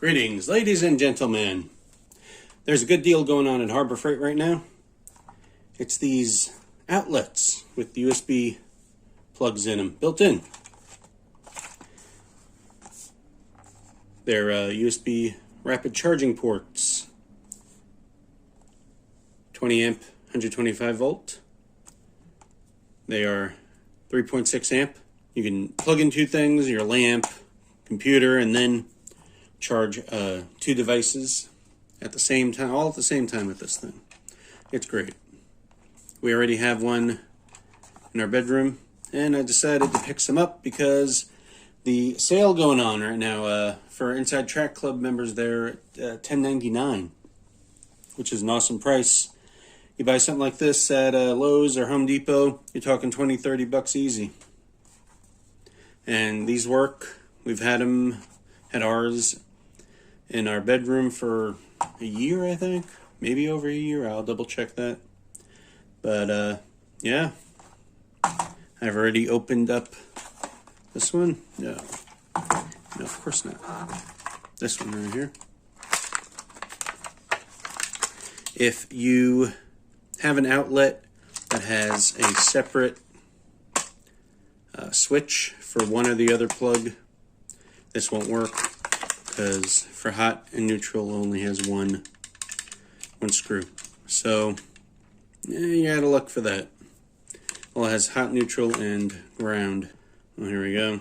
Greetings, ladies and gentlemen. There's a good deal going on at Harbor Freight right now. It's these outlets with USB plugs in them, built in. They're USB rapid charging ports. 20 amp, 125 volt. They are 3.6 amp. You can plug in two things, your lamp, computer, and then charge two devices at the same time, all at the same time with this thing. It's great. We already have one in our bedroom, and I decided to pick some up because the sale going on right now for Inside Track Club members there at $10.99, which is an awesome price. You buy something like this at Lowe's or Home Depot, you're talking $20-30 easy. And these work. We've had ours in our bedroom for a year, I think. Maybe over a year. I'll double check that. But, yeah. I've already opened up this one. No, of course not. This one right here. If you have an outlet that has a separate switch for one or the other plug, this won't work because for hot and neutral it only has one screw. So you gotta look for that. Well, it has hot, neutral, and ground. Well, here we go.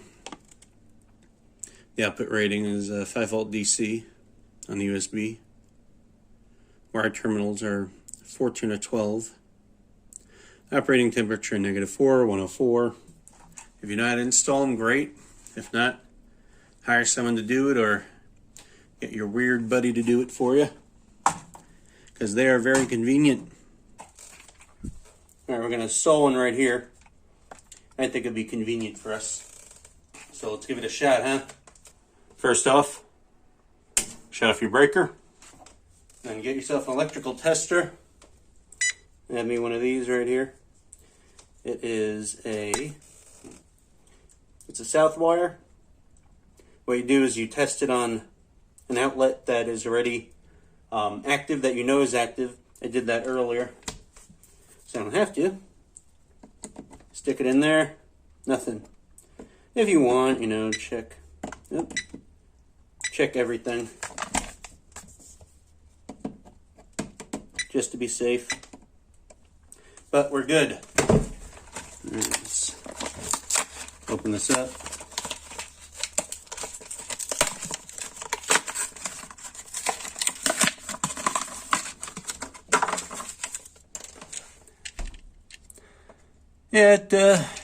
The output rating is 5 volt DC on the USB. Wire terminals are 14 to 12. Operating temperature -4, 104. If you know how to install them, great. If not, hire someone to do it or get your weird buddy to do it for you, because they are very convenient. All right, we're going to install one right here. I think it'd be convenient for us. So let's give it a shot, huh? First off, shut off your breaker. Then get yourself an electrical tester. Have me one of these right here. It's a south wire. What you do is you test it on an outlet that is already active, that you know is active. I did that earlier, so I don't have to. Stick it in there, nothing. If you want, check everything, just to be safe. But we're good. Let's open this up. Yeah, it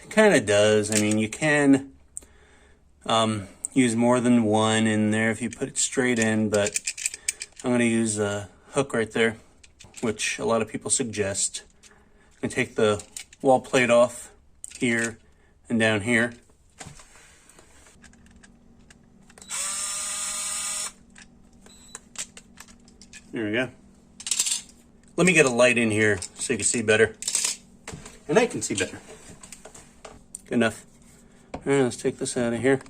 kind of does. I mean, you can use more than one in there if you put it straight in, but I'm going to use a hook right there, which a lot of people suggest. I'm going to take the wall plate off here and down here. There we go. Let me get a light in here so you can see better. And I can see better. Good enough. All right, let's take this out of here.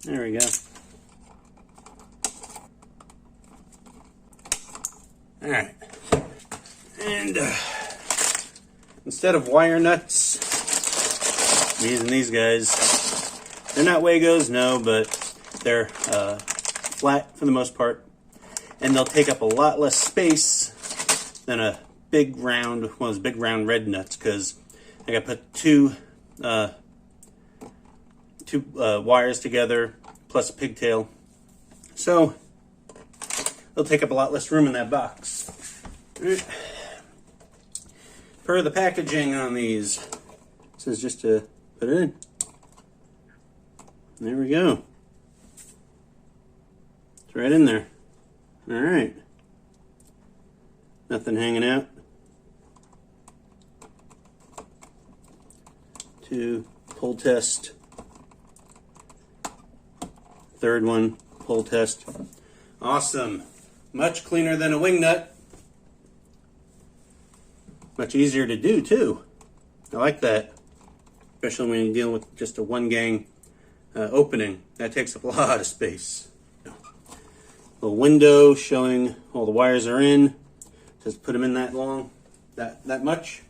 There we go. All right, and instead of wire nuts, I'm using these guys. They're not Wagos, no, but they're flat for the most part, and they'll take up a lot less space than a big round, one of those big round red nuts, because I got to put two wires together plus a pigtail, so they'll take up a lot less room in that box. Per the packaging on these, it says just to put it in. There we go. It's right in there. All right. Nothing hanging out. To pull test. Third one, pull test. Awesome. Much cleaner than a wing nut. Much easier to do too. I like that. Especially when you're dealing with just a one gang opening. That takes up a lot of space. Little window showing all the wires are in. Just put them in that long, that much.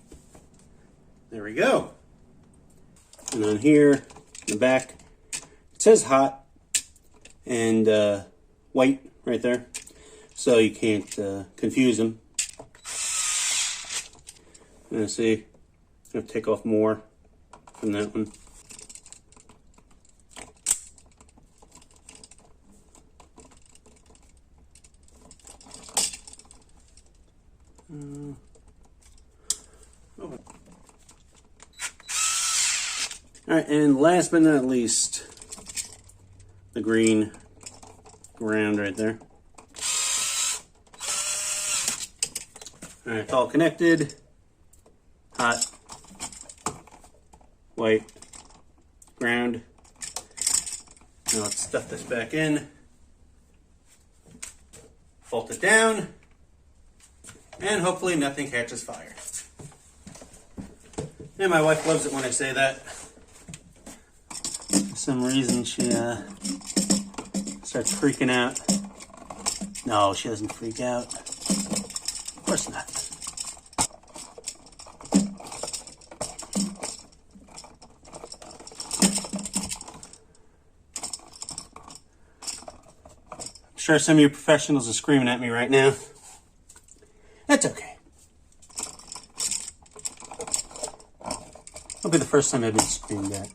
There we go. And on here, in the back, it says hot and white right there. So you can't confuse them. And see, I'm going to take off more from that one. Alright, and last but not least, the green ground right there. Alright, it's all connected. Hot, white, ground. Now let's stuff this back in. Fold it down. And hopefully nothing catches fire. And my wife loves it when I say that. For some reason she starts freaking out. No, she doesn't freak out. Of course not. I'm sure some of you professionals are screaming at me right now. That's okay. It'll be the first time I've been screamed at.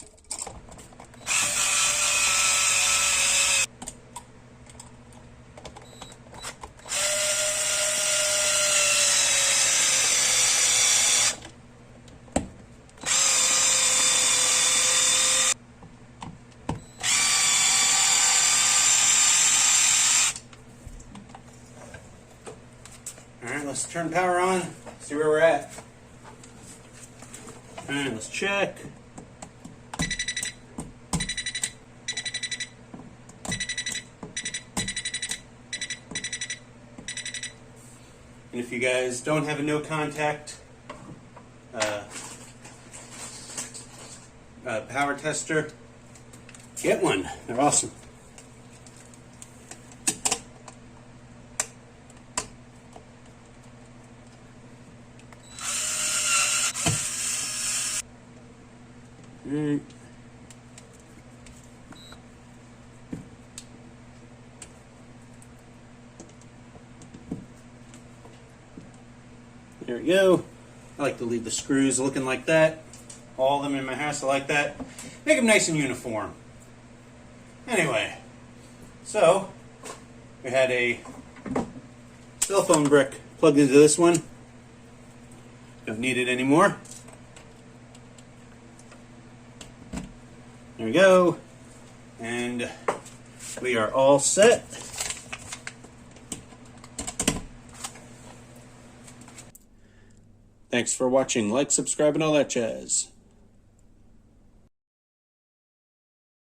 Alright, let's turn power on, see where we're at. Alright, let's check. And if you guys don't have a no contact power tester, get one. They're awesome. Alright. There we go. I like to leave the screws looking like that. All of them in my house are like that. Make them nice and uniform. Anyway, so we had a cell phone brick plugged into this one. Don't need it anymore. There we go. And we are all set. Thanks for watching. Like, subscribe, and all that jazz.